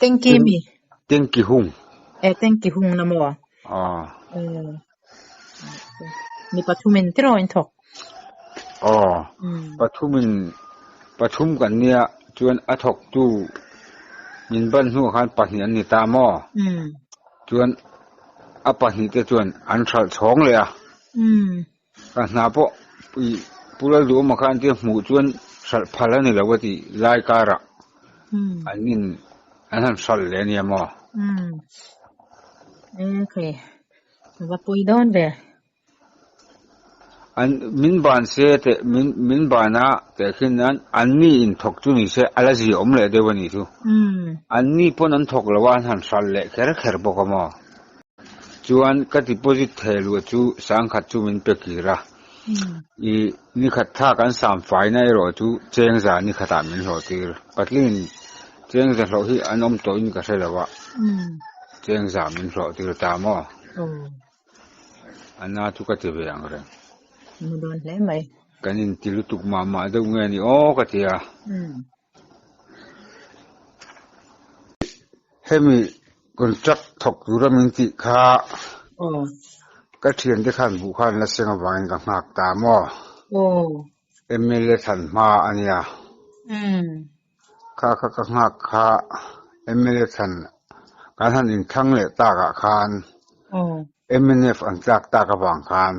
Tengki mi. Tengki hung. Tengki hung na mo. Ni patumin tiro intok. Patum kan niya chuan athok tu min ban hu khan pahnian ni ta mo. Chuan apahni te chuan an thal chhong le a. Ka na po pula lu ma khan te mu chuan sal phalani lawati lai kara. Anin anan sal le ni mo. Okay. Wa pui don ve. An min ban se te min bana te khinan anni in thok chu ni se alaji om le de wani chu anni pon an thok lawan han sal le kher bokamo chuan ka deposit thelu chu sang khat chu min pe kira I ni khat tha kan sam fai nai ro chu cheng za ni khata min ho tir patlin cheng za lo hi anom to in ka se lawa cheng za min ro tir ta mo anna chu ka te be ang re Mudon le mai. Kanin tilutuk mama daw nga ni katia. Hemi kontrak thok dura minti kha. Kathian de khan bu khan la senga wangin ka ngak ta mo. MLA than ma ania. Kha ngak kha MLA than kan han in thang le ta ka khan. MNF an tlak ta ka wang khan.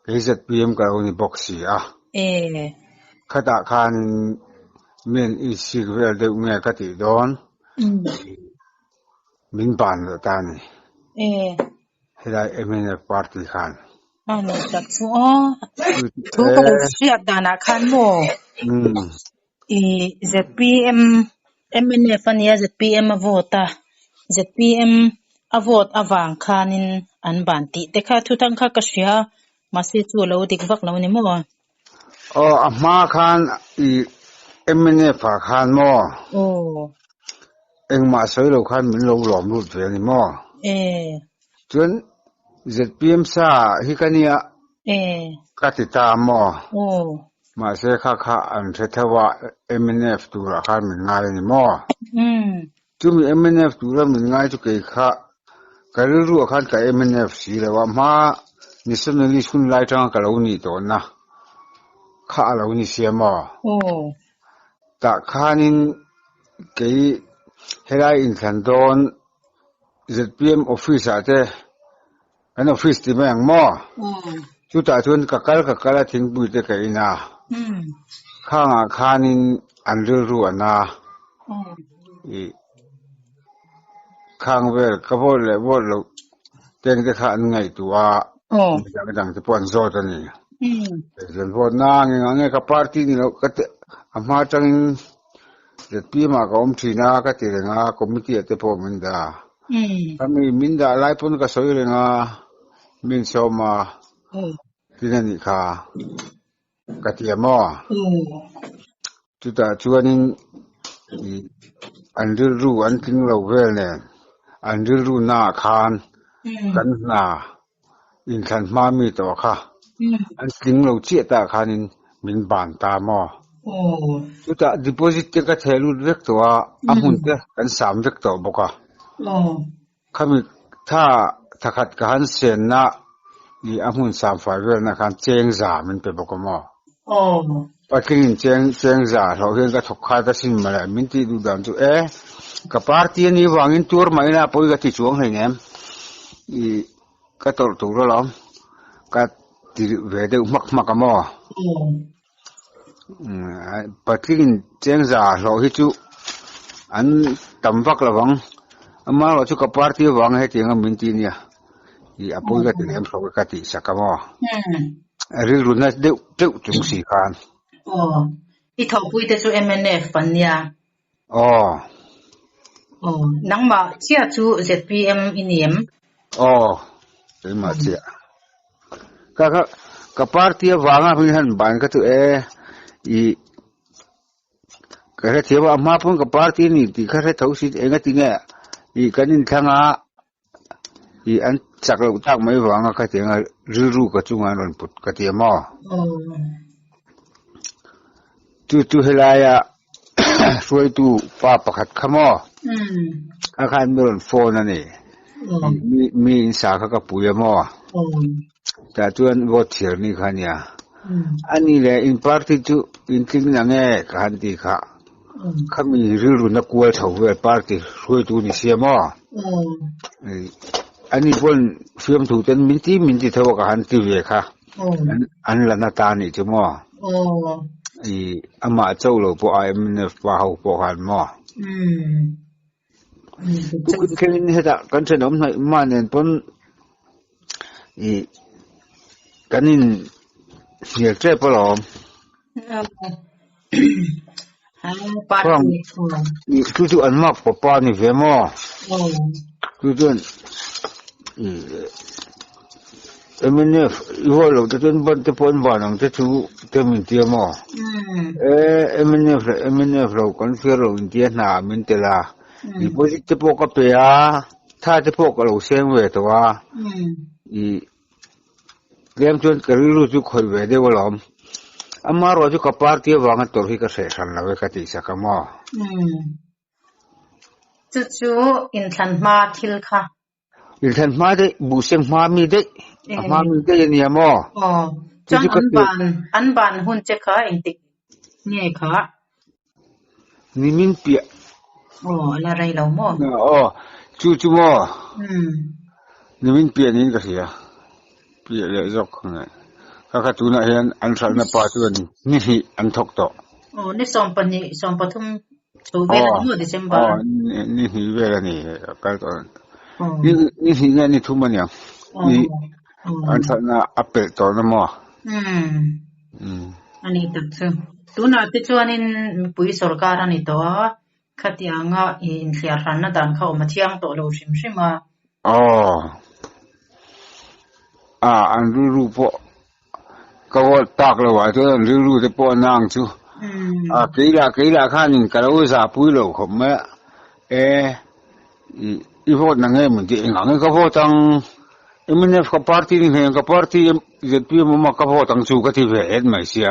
KZPM ka uni boxi Khata khan men isig vel de unga kati don min ban ta ni helai MNF party khan Ano tak so tu ko siap dana khan mo ZPM MNF ania ZPM avota ZPM avot awang khanin an banti te kha thu tang kha ka sia masi chu lo dik vak lo ni mo ama khan MNF khan mo engma soi lo khan min lo lom lut ve ni mo chun ZPM sa hi kania katita mo ma se kha an thawa MNF tu ra khan min ngai ni mo chumi MNF tu ra min ngai chu ke kha karu khan ka MNF si lewa ma nationally sun lai tang ka lo ni to na kha lo ni siama ta khanin ke helai in thandon ZPM office ate an office ti mang mo chu ta chun ka kal thing bui te kai na khanga khanin an ru ana khang vel ka bol le bol lo teng te kha an ngai tuwa dang te pon zo ta ni zen vot na nge ka party ni lo ka ama tang ZPM ka thina ka ti nga committee ate po min da kami min da lai pon ka soi nga min soma tinani kha ka ti mo tuta chuanin an ru an ting lo vel ne an ru na khan kan na in khan ma mi to kha an ting lo che ta khanin min ban ta mo tuta deposit te ka thelu vek to amun te kan sam vek to boka khami thakhat ka han sen na I amun sam fa vel na khan cheng za min pe boka mo pakin cheng za lo hen ka thok kha ta sin mala min ti du dam chu ka party ni wangin tur mai na poi ka ti chuang hai ngem ka tor tu lo ka ti ve de mak mo pakin cheng za lo hi chu an tam vak lawang ama lo chu ka party wang he tinga min ti nia apoi ka ti lem so ka ti sakamo ril runa de chung si khan I thau pui te chu MNF panya nangma chia chu ZPM iniem ma chia ka party wanga hin han ban ka tu ka re thewa ma pun ka party ni ti kha re thau si enga ti nge kanin thanga an chaklo tak mai wanga ka tinga ru ka chunga ron put ka ti mo tu helaya suai tu pa pakhat khamo อาคารมีรถโฟนนั่นนี่มีสาขากับปุยมอแต่จวนวอเทียร์นี่ค่ะเนี่ยอันนี้แหละอินพาร์ติจูอินทิงนั่งเองกันดีค่ะเขามีรู้นักกวดเขาเวทพาร์ติช่วยตัวนี้เสียมออันนี้พวกฟิล์มถูกจนมินที่เท่ากับฮันติเวค่ะอันละนาตานี่จ้ะมออามาเจ้าเราพอไอ้มันฟ้าเขาพอหันมอทุกคนเห็นแต่กันสนมมาเนี่ยปนกันนี่เสียใจปลอมเพราะทุกอันมากปป้านี่เฟมอทุกคนมันเนี่ยอีหัวเราจะจนบันจะพ้นบ้านของจะชูจะมีเตียมอมันเนี่ยเราคนเสียเราอินเดียนามินเตล่าอีพวกจะพวกกับเปียถ้าจะพวกเราเสียงเวตัวเลี้ยงจนกระรู้จุกคอยเวเดวล้อมอามาเราจุกกับปาร์ตี้วางตัวที่กระเสสันแล้วเวกติสักมอจู่อินทันมาทิลค่ะอินทันมาได้บุษงมามีได้มามีได้เนี่ยมอจังอันบานหุ่นเจ้าค่ะเองติเนี่ยค่ะนี่มินเปียอะไรเรามอจู่มอนี่มินเปียนี่ก็เสียเปียเลยจอกไงข้าตัวนั้นเห็นอันสันนับปาตัวนี่อันทกโตนี่สองปฐุมตัวเวลาหมดดิเซมบานี่เวลานี่ก็ตอนนี่นี่ทุ่มมันยังนี่อันสันน่ะอัปเปตอนนั้นมออันนี้ตัดตัวน่ะที่ชวนนินปุยสุรการนี่ตัวขัดยังอ่ะอินเสียรันน่ะดันเข้ามาเที่ยงตัวเราชิมใช่ไหมอันรู้พอก็ว่าตักเลยว่าตัวรู้แต่พอนางจูกี่ละข้านี่ก็เราจะปุยเราเขาไม่อีพวกนั่งเองมันที่เองอ่ะก็พอตั้งมันเนี่ยก็ปาร์ตี้นี่เองก็ปาร์ตี้จะพี่มันก็พอตั้งสู้กันที่เวทไม่เสีย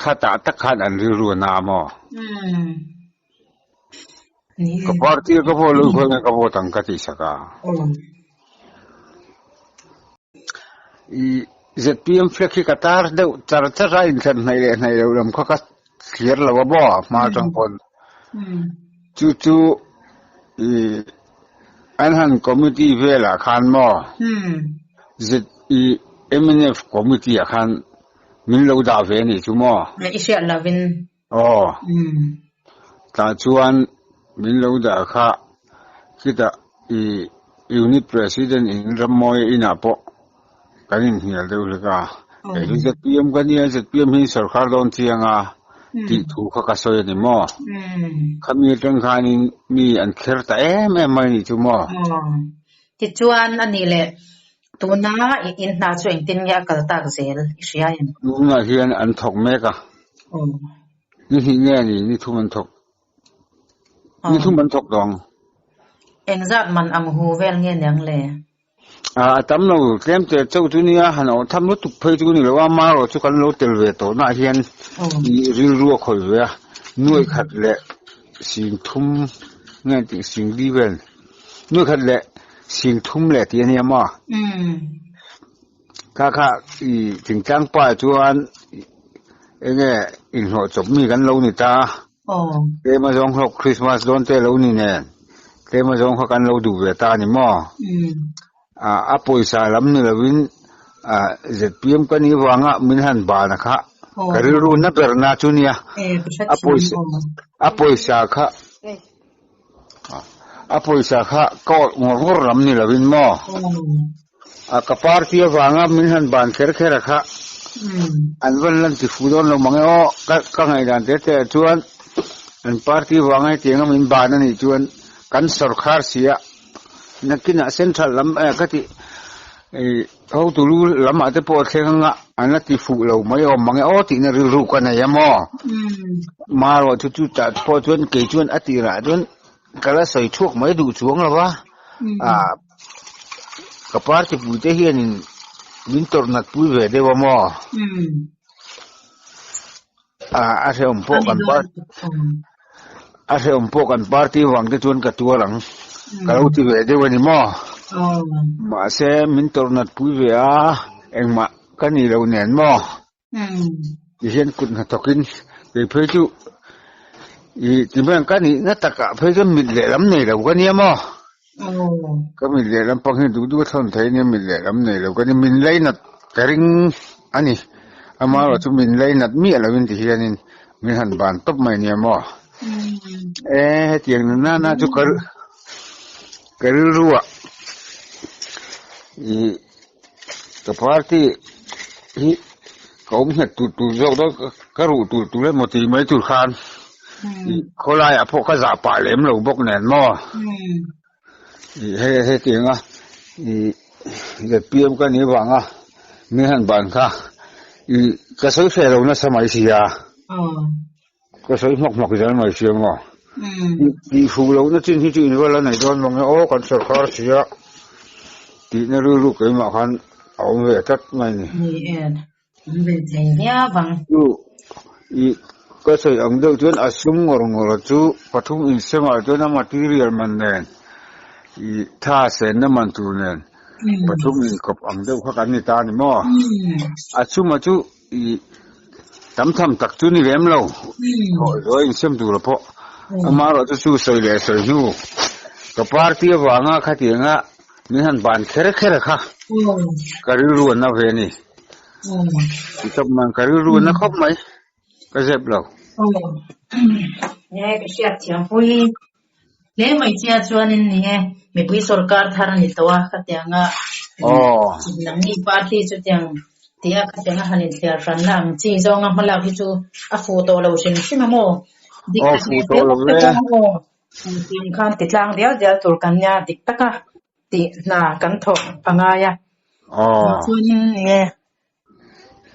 ข้าตักข้าอันรู้น้ามอก็ปาร์ตี้ก็พอรู้คนก็พอตั้งกันที่สักZPM flexi Qatar de charcha insan nei ram kha ka clear lawa bo ma tang pon chu anhan committee vela khan mo MNF committee khan min lo da ve ni chu mo isya lavin ta chuan min lo da kha kita unit president in ramoy ina po kanin hial deu leka ZPM kania ZPM hi sarkar don chianga ti thu kha ka soy ni mo khami tang khanin mi an kher ta mai ni chu mo ti chuan ani le tuna in na chu eng tin ya kal ta zel isia yan na hian an thok me ka ni hi nge ni thu man thok dong eng zat man ang hu vel nge nyang le tấm lâu xem từ châu chú nia hà nội thăm lúc tục phơi chú nia là mà rồi chú cần lâu từ về tổ na hiền riu rùa khỏi về nuôi khát lệ xin thum nghe tiếng xin đi về nuôi khát lệ xin thum lệ tiền nia mà khá tình trạng ba chú anh nghe in họ chụp mi gần lâu nè ta thế mà giống học Christmas đón tết lâu nè thế mà giống họ gần lâu đủ về ta nè mà apoisa lam ni lawin ZPM kani wanga minhan ba na kha kariru na perna chunia apoisa kha ko ngor lam ni lawin mo ka party wanga minhan ban kher kha anwan lan ti fudon lo mangeo ka ngai dan te chuan an party wanga tianga min ban ani chuan kan sarkar sia nakina central lam ka ti ho tulu lam ate po thenga anati fu lo mai o mange o ti na ru kana yamo ma ro chu ta po chuan ke chuan ati ra chuan kala soi thuak mai du chuang lawa ka party pu te hian in winter nat pu ve de mo a se un po kan par a se un po kan party wang te chun ka tua lang kalau ti ve de wani mo ma se min tor nat pu ve a engma kani lo nen mo i hian kut na tokin ke phe chu i ti men kani na taka phe chu mit le lam nei lo ka ni mo ka mit le lam pang du du thon thai ni mit le lam nei lo ka ni min lai nat karing ani ama ro chu min lai nat mi ala win ti hianin min han ban top mai ni mo tiang na chu kar ruwa i ka party hi kaum het tu zo do karu tu le moti mai tu khan kholai a pho ka za pa lem lo bok nen mo he tiang a i pm ka ni wanga mi han ban kha i ka soi fe lo na samai sia có sấy mọc ra ngoài xiêm mà đi phù lâu nó trên thị nó là này con mong nó còn sợ khó xía thì nó lu cái mà hắn ông về tất mày này về thế nhá vâng có sấy ông đâu chuyên assume ngồi chú phát thung in xem ở chỗ nó material mình nè tha sen nó mình tu nè phát thung in cọp ông đâu khác anh ta này mà assume mà chú tắm thầm tắc chú ni lem lâu rồi xem đủ là po mà rồi chú soi lệ soi nu cái party vàng khát tiếng á mình han bàn khere khere kha cái ruộng nó về nè thì tập mình cái ruộng nó khóc mấy cái dẹp lâu nghe cái chuyện thiam pui lấy mấy chia cho nên nè mấy bữa सरकार thằng này tao khát tiếng á nằm đi party cho tiếng tia ka tenga hanin thia ran lam chi zonga mala hi chu a photo lo sin sima mo dik photo lo le tin khan ti tlang dia tur kan ya dik taka ti na kan tho anga ya chunin nge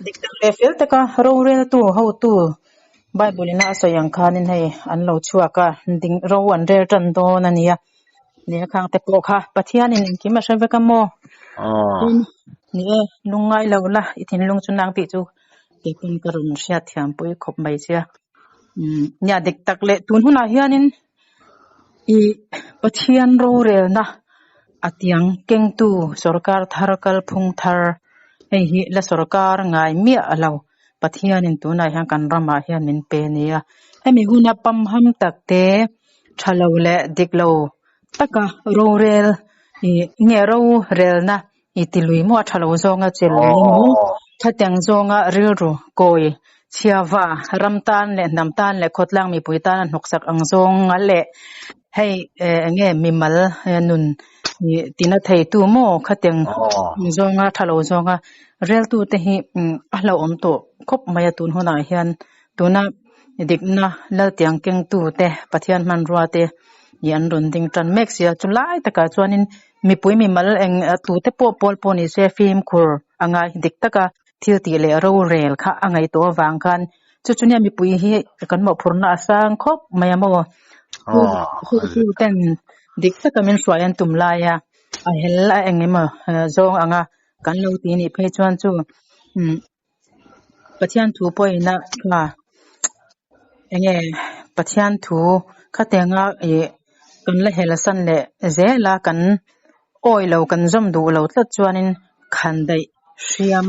dik tak le fel taka ro re tu ho tu bible na sayang khanin hei an lo chua ka ding ro an re tan do na nia ne khang te po kha pathian in ki ma save ka mo nè lungai lâu la ithin lung chu nang pi chu ke pin karun sia thiam pui khop mai sia nya dik tak le tun huna hianin i pathian ro rel na atiang keng tu sarkar tharkal phung thar hei hi la sarkar ngai mi alo pathianin tunai hang kan rama hianin pe nia hemi huna pam ham takte thalo le diklo taka ro rel i nge ro rel na itilui mo thalo zonga chel mu thateng zonga rilru koi chiawa ramtan le namtan le khotlang mi puitan noksak ang zonga le hei nge mimal nun tina thei tu mo khateng zonga thalo zonga rel tu te hi ahlo om to khop maya tun hona hian tuna dikna la tiang keng tu te pathian man ruwa te yan run ding tan mexia chulai taka chuanin mi pui mi mal eng tu te po pol poni se film khur anga dik taka thil ti le ro rel kha angai to wang khan chu chunia mi pui hi kan mo phurna sang khop maya mo hu ten dik taka min swayan tumla ya a hella engema zong anga kan lo ti ni phe chuan chu pathian thu poina kha enge pathian thu khatenga kan la hela san le zela kan oi lo kan zom du lo tlat chuanin khan dai siam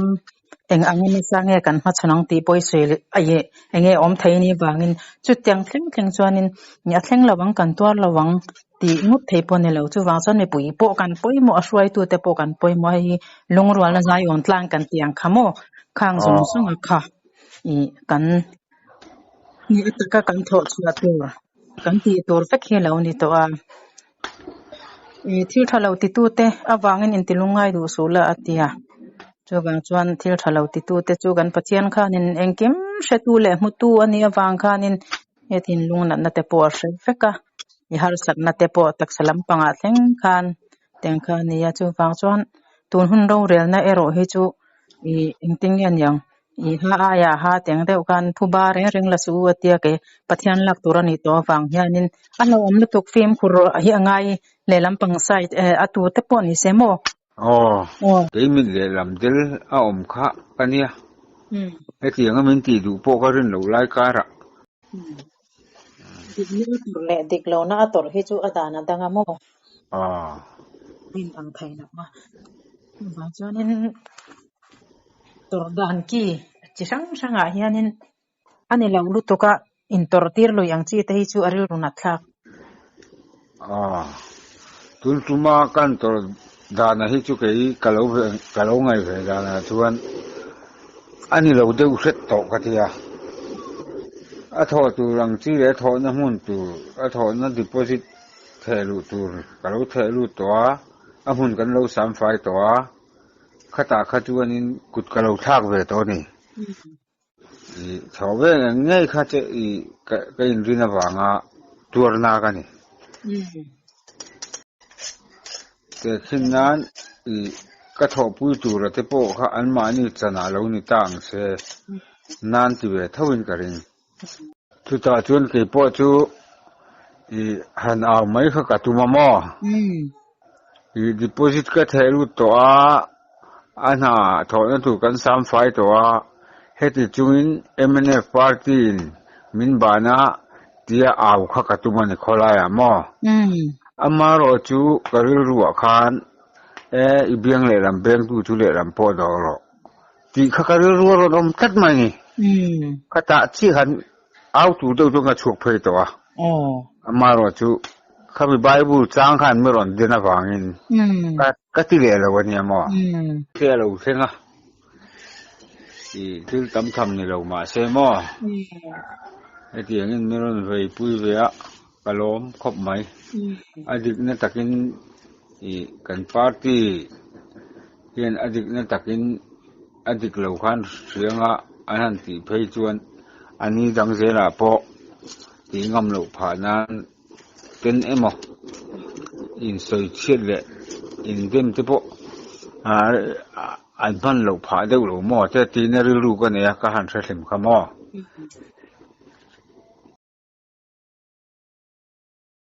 eng angin sange kan ma chunang ti poi se aye enge om thaini bangin chu tyang thleng chuanin nya thleng lawang kan tuar lawang ti ngut thei pon lo chu wang chan me pui po kan poi mo aswai tu te po kan poi mo hi lungrwal na zai on tlang kan tiang khamo khang zum sunga kha I kan ni taka kan tho chua tu kan ti tor fek he lo ni to a thil thalo ti tu te awangin in tilungai du sula atia chuwang chuan thil thalo ti tu te chu kan pathian khanin engkim hretu le hmutu ani awang khanin ethin lungna na te po hre feka I har sak na te po tak salam panga thleng khan teng khan ni ya chuwang chuan tun hun ro rel na ero hi chu I engting yan yang I ha aya ha teng deuh kan phuba reng la su atia ke pathian lak turani to wang hianin alo om lutuk film khur hi angai le lampang site atu te po ni semo ke min le lam del a om kha ania e tianga min ti du po ka rin lo lai kara dik ni tur le dik lo na ator hi chu adana danga mo bin ang thai na ma ba chuanin tur dan ki chi sang a hianin ani lo lu to ka in tor tir lo yang chi te hi chu aril runa thlak tun tuma kan tor dana hi chu kei kalau ngai ve dana chuan ani lo deuh hret to ka tia a tho tu rang chi le tho na mun tu a tho na deposit thelu tur kalau thelu to a mun kan lo sam fai to khata khachuanin kut kalau thak ve to ni i thowe ngai kha che i ka in rina wanga tur na ka ni te khinnan i ka tho pui tur te po kha an ma ni chana lo ni tang se nan ti ve thawin ka ring tu ta chuan ke po chu i han aw mai kha ka tu ma mo i deposit ka thelu to ana tho na tu kan sam fai to heti chungin MNF party min bana tia aw kha ka tu ma ni khola ya mo amaro chu karil ruwa khan ibiang le ram beng tu le ram po do ro ti kha karil ruwa ro dom tat mai ni kata chi han aw tu do nga chuk phei to amaro chu khabi bible chang khan me ron dena wangin ka ti le lo ni mo ke lo thenga i til tam tham ni lo ma se mo eti angin me ron vei pui ve a kalom khop mai adik na takin i kan party hian adik na takin adik lo khan rianga anan ti phei chuan ani dang zela po ti ngam lo phanan ten emo in soi chiat le in dem te po an ban lo pha deuh lo mo te ti na ru ka ne ka han thrim kha mo